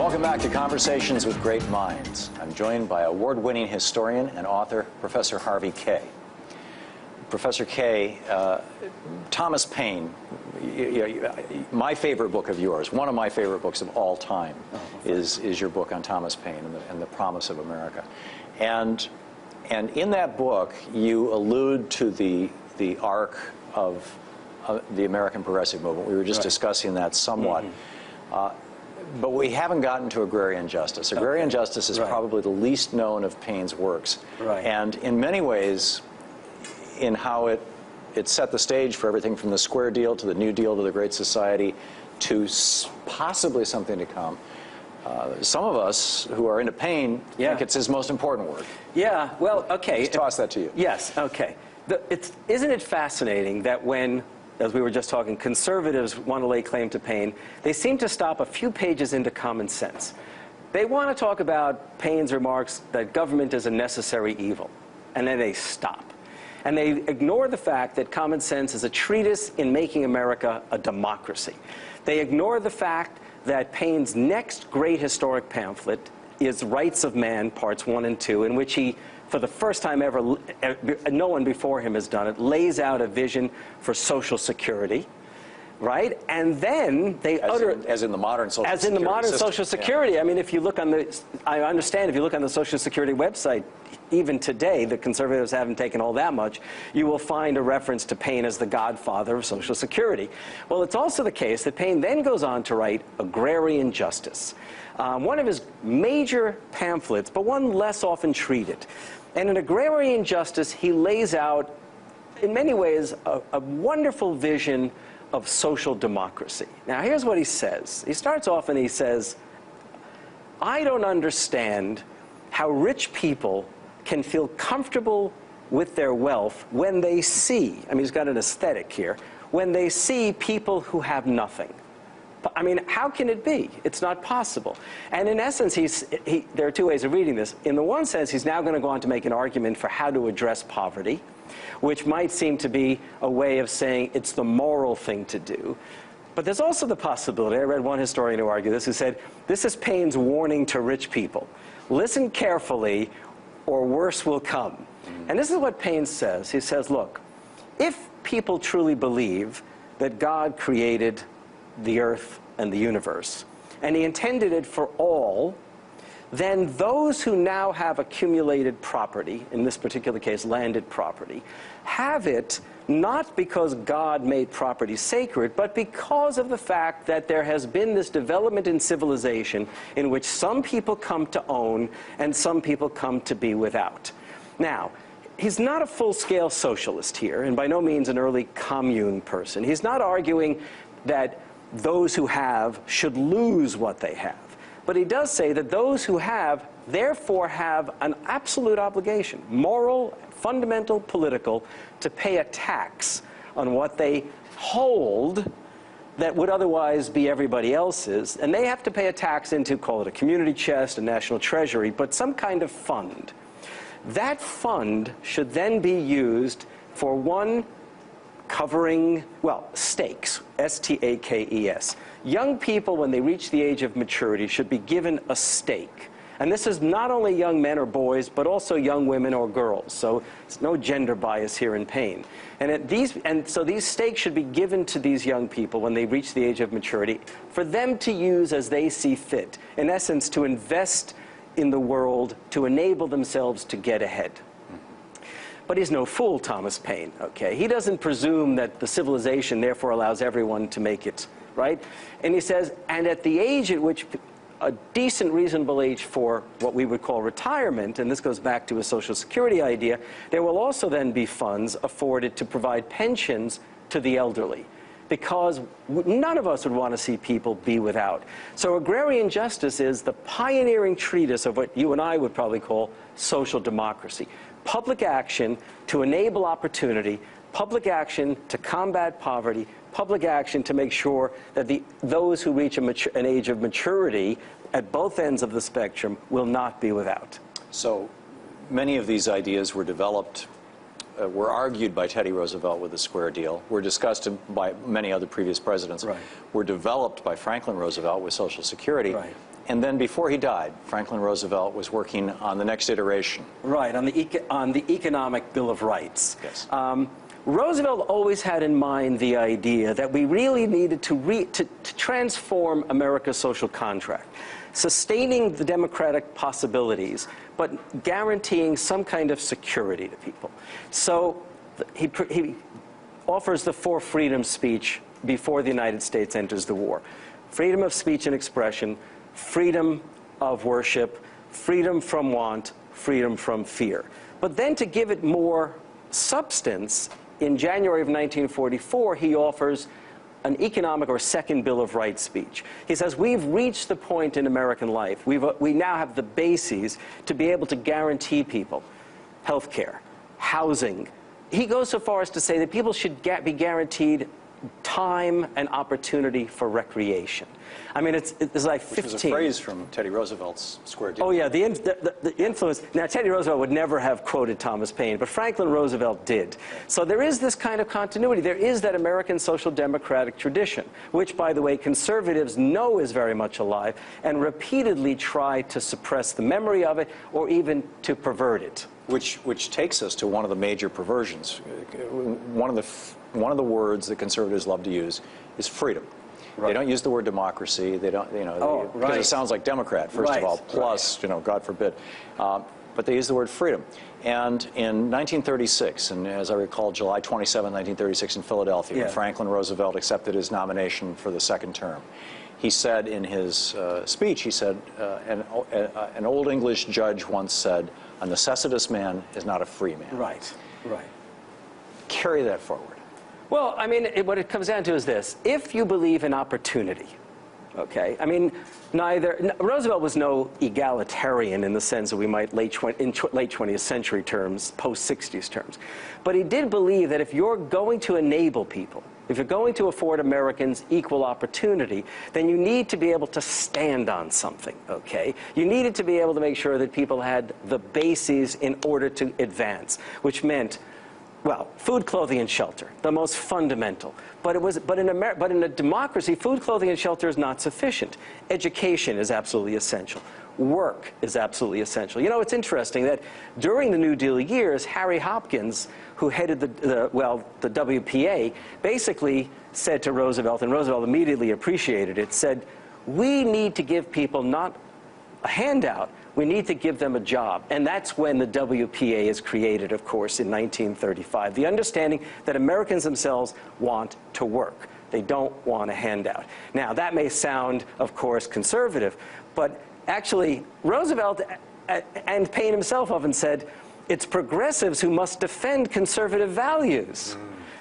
Welcome back to Conversations with Great Minds. I'm joined by award-winning historian and author, Professor Harvey Kaye. Professor Kaye, Thomas Paine, my favorite book of yours, one of my favorite books of all time, is your book on Thomas Paine and the Promise of America. And in that book, you allude to the arc of the American progressive movement. We were just discussing that somewhat. But we haven't gotten to agrarian justice. Agrarian justice is probably the least known of Paine's works. And in many ways, in how it set the stage for everything from the Square Deal to the New Deal to the Great Society to possibly something to come. Some of us who are into Paine think it's his most important work. Yeah, well, okay. Just toss that to you. Yes, okay. Isn't it fascinating that when, as we were just talking, conservatives want to lay claim to Paine, they seem to stop a few pages into common sense. They want to talk about Paine's remarks that government is a necessary evil, and then they stop. And they ignore the fact that common sense is a treatise in making America a democracy. They ignore the fact that Paine's next great historic pamphlet is Rights of Man, Parts 1 and 2, in which he, for the first time ever, no one before him has done it, lays out a vision for Social Security, right? And then they as in the modern Social Security As in the modern system. Social Security. I mean, if you look on the, I understand if you look on the Social Security website, even today, the conservatives haven't taken all that much, you will find a reference to Paine as the godfather of Social Security. Well, it's also the case that Paine then goes on to write Agrarian Justice, one of his major pamphlets, but one less often treated. And in Agrarian Justice, he lays out, in many ways, a wonderful vision of social democracy. Now, here's what he says. He starts off and he says, I don't understand how rich people can feel comfortable with their wealth when they see, I mean, he's got an aesthetic here, when they see people who have nothing. I mean, how can it be? It's not possible. And in essence, there are two ways of reading this. In the one sense, he's now going to go on to make an argument for how to address poverty, which might seem to be a way of saying it's the moral thing to do. But there's also the possibility, I read one historian who argued this, who said, this is Paine's warning to rich people. Listen carefully, or worse will come. And this is what Paine says. He says, look, if people truly believe that God created the earth and the universe, and he intended it for all, then those who now have accumulated property, in this particular case landed property, have it not because God made property sacred, but because of the fact that there has been this development in civilization in which some people come to own and some people come to be without. Now, he's not a full-scale socialist here, and by no means an early commune person. He's not arguing that those who have should lose what they have. But he does say that those who have, therefore, have an absolute obligation, moral, fundamental, political, to pay a tax on what they hold that would otherwise be everybody else's. And they have to pay a tax into, call it a community chest, a national treasury, but some kind of fund. That fund should then be used for one, covering, well, stakes, S-T-A-K-E-S. Young people, when they reach the age of maturity, should be given a stake. And this is not only young men or boys, but also young women or girls. So there's no gender bias here in Paine. And so these stakes should be given to these young people when they reach the age of maturity for them to use as they see fit. In essence, to invest in the world to enable themselves to get ahead. But he's no fool, Thomas Paine, okay? He doesn't presume that the civilization therefore allows everyone to make it, right? And he says, and at the age at which a decent, reasonable age for what we would call retirement, and this goes back to a Social Security idea, there will also then be funds afforded to provide pensions to the elderly, because none of us would want to see people be without. So agrarian justice is the pioneering treatise of what you and I would probably call social democracy. Public action to enable opportunity, public action to combat poverty, public action to make sure that those who reach an age of maturity at both ends of the spectrum will not be without. So many of these ideas were developed were argued by Teddy Roosevelt with the Square Deal, were discussed by many other previous presidents, right, were developed by Franklin Roosevelt with Social Security. Right. And then before he died, Franklin Roosevelt was working on the next iteration. Right, on the Economic Bill of Rights. Yes. Roosevelt always had in mind the idea that we really needed to transform America's social contract, sustaining the democratic possibilities, but guaranteeing some kind of security to people. So he offers the 4 freedom speech before the United States enters the war. Freedom of speech and expression, freedom of worship, freedom from want, freedom from fear. But then to give it more substance, in January of 1944, he offers an economic or second Bill of Rights speech. He says, we've reached the point in American life. We now have the bases to be able to guarantee people health care, housing. He goes so far as to say that people should be guaranteed time and opportunity for recreation. I mean, it's like 15. Which was a phrase from Teddy Roosevelt's Square Deal. Oh, yeah, the influence. Now, Teddy Roosevelt would never have quoted Thomas Paine, but Franklin Roosevelt did. So there is this kind of continuity. There is that American social democratic tradition, which, by the way, conservatives know is very much alive and repeatedly try to suppress the memory of it or even to pervert it. Which takes us to one of the major perversions. One of the words that conservatives love to use is freedom. Right. They don't use the word democracy. They don't, because it sounds like Democrat, first of all, plus, God forbid. But they use the word freedom. And in 1936, and as I recall, July 27, 1936 in Philadelphia, when Franklin Roosevelt accepted his nomination for the second term, he said in his speech, he said, an old English judge once said, a necessitous man is not a free man. Right, right. Carry that forward. Well, I mean, what it comes down to is this. If you believe in opportunity, okay, I mean, Roosevelt was no egalitarian in the sense that we might late 20th century terms, post-60s terms. But he did believe that if you're going to enable people, if you're going to afford Americans equal opportunity, then you need to be able to stand on something, okay? You needed to be able to make sure that people had the bases in order to advance, which meant, well, food, clothing, and shelter, the most fundamental. But in a democracy, food, clothing, and shelter is not sufficient. Education is absolutely essential. Work is absolutely essential. You know, it's interesting that during the New Deal years, Harry Hopkins, who headed the WPA, basically said to Roosevelt, and Roosevelt immediately appreciated it, said, we need to give people not a handout, we need to give them a job. And that's when the WPA is created, of course, in 1935. The understanding that Americans themselves want to work. They don't want a handout. Now, that may sound, of course, conservative, but actually, Roosevelt and Paine himself often said, it's progressives who must defend conservative values.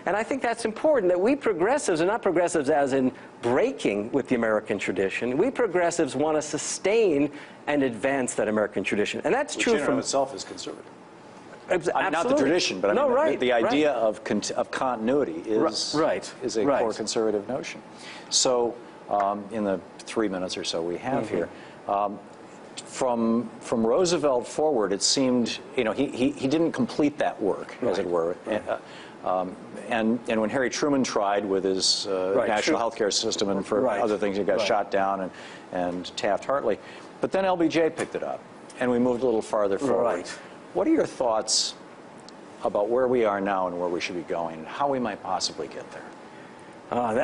And I think that's important, that we progressives are not progressives as in breaking with the American tradition. We progressives want to sustain and advance that American tradition. And that's true from... Which in and of itself is conservative. Absolutely. Not the tradition, but I mean, the idea of continuity is a core conservative notion. So in the 3 minutes or so we have here, from Roosevelt forward, it seemed, he didn't complete that work, as it were. And when Harry Truman tried with his national health care system and for other things, he got shot down, and Taft-Hartley. But then LBJ picked it up, and we moved a little farther forward. What are your thoughts about where we are now and where we should be going, and how we might possibly get there? What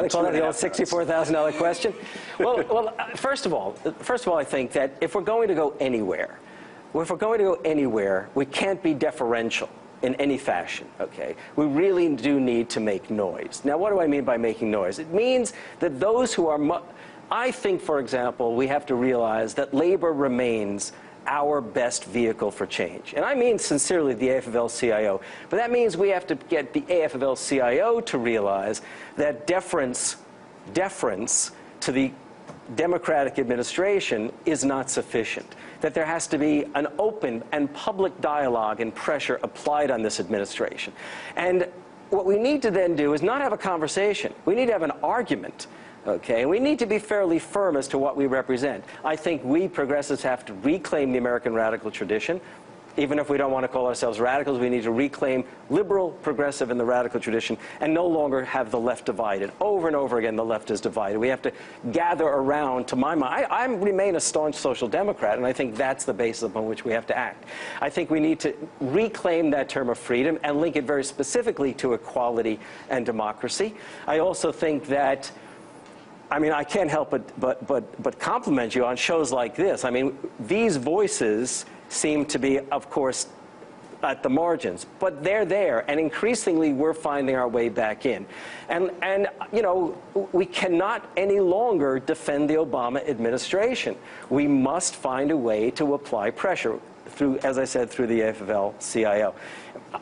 they call that, the old $64,000 question? Well, first of all, I think that if we're going to go anywhere, we can't be deferential in any fashion, okay? We really do need to make noise. Now, what do I mean by making noise? It means that those who are... I think, for example, we have to realize that labor remains our best vehicle for change. And I mean sincerely the AFL-CIO. But that means we have to get the AFL-CIO to realize that deference to the Democratic administration is not sufficient. That there has to be an open and public dialogue and pressure applied on this administration. And what we need to then do is not have a conversation. We need to have an argument. Okay, and we need to be fairly firm as to what we represent. I think we progressives have to reclaim the American radical tradition, Even if we don't want to call ourselves radicals, we need to reclaim liberal, progressive, and the radical tradition and no longer have the left divided. Over and over again, the left is divided. We have to gather around, to my mind, I remain a staunch social democrat, and I think that's the basis upon which we have to act. I think we need to reclaim that term of freedom and link it very specifically to equality and democracy. I also think that, I mean, I can't help but compliment you on shows like this. I mean, these voices seem to be, of course, at the margins, but they're there, and increasingly we're finding our way back in. And you know, we cannot any longer defend the Obama administration. We must find a way to apply pressure through, as I said, through the AFL-CIO.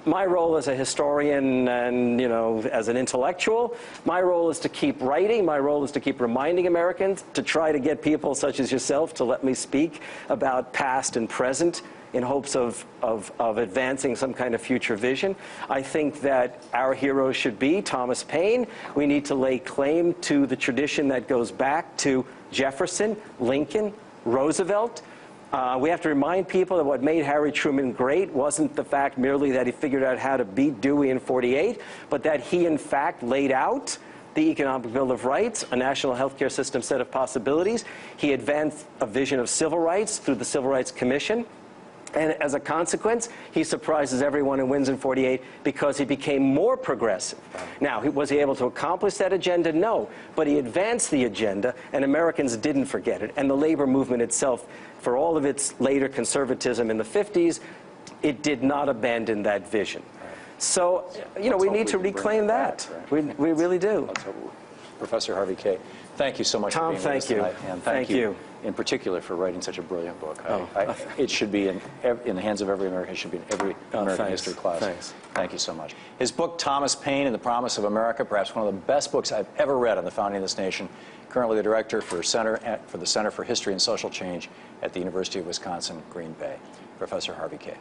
My role as a historian and, you know, as an intellectual, my role is to keep writing. My role is to keep reminding Americans, to try to get people such as yourself to let me speak about past and present in hopes of advancing some kind of future vision. I think that our heroes should be Thomas Paine. We need to lay claim to the tradition that goes back to Jefferson, Lincoln, Roosevelt. We have to remind people that what made Harry Truman great wasn't the fact merely that he figured out how to beat Dewey in '48, but that he, in fact, laid out the Economic Bill of Rights, a national health care system set of possibilities. He advanced a vision of civil rights through the Civil Rights Commission. And as a consequence, he surprises everyone and wins in '48 because he became more progressive. Now, was he able to accomplish that agenda? No. But he advanced the agenda, and Americans didn't forget it. And the labor movement itself, for all of its later conservatism in the '50s, it did not abandon that vision. So, you know, we need to reclaim that. We really do. Professor Harvey Kaye, thank you so much for being with us tonight. And thank you in particular for writing such a brilliant book. It should be in the hands of every American. It should be in every American history class. Thanks. Thank you so much. His book, Thomas Paine and the Promise of America, perhaps one of the best books I've ever read on the founding of this nation. Currently the director for the Center for History and Social Change at the University of Wisconsin, Green Bay. Professor Harvey Kaye.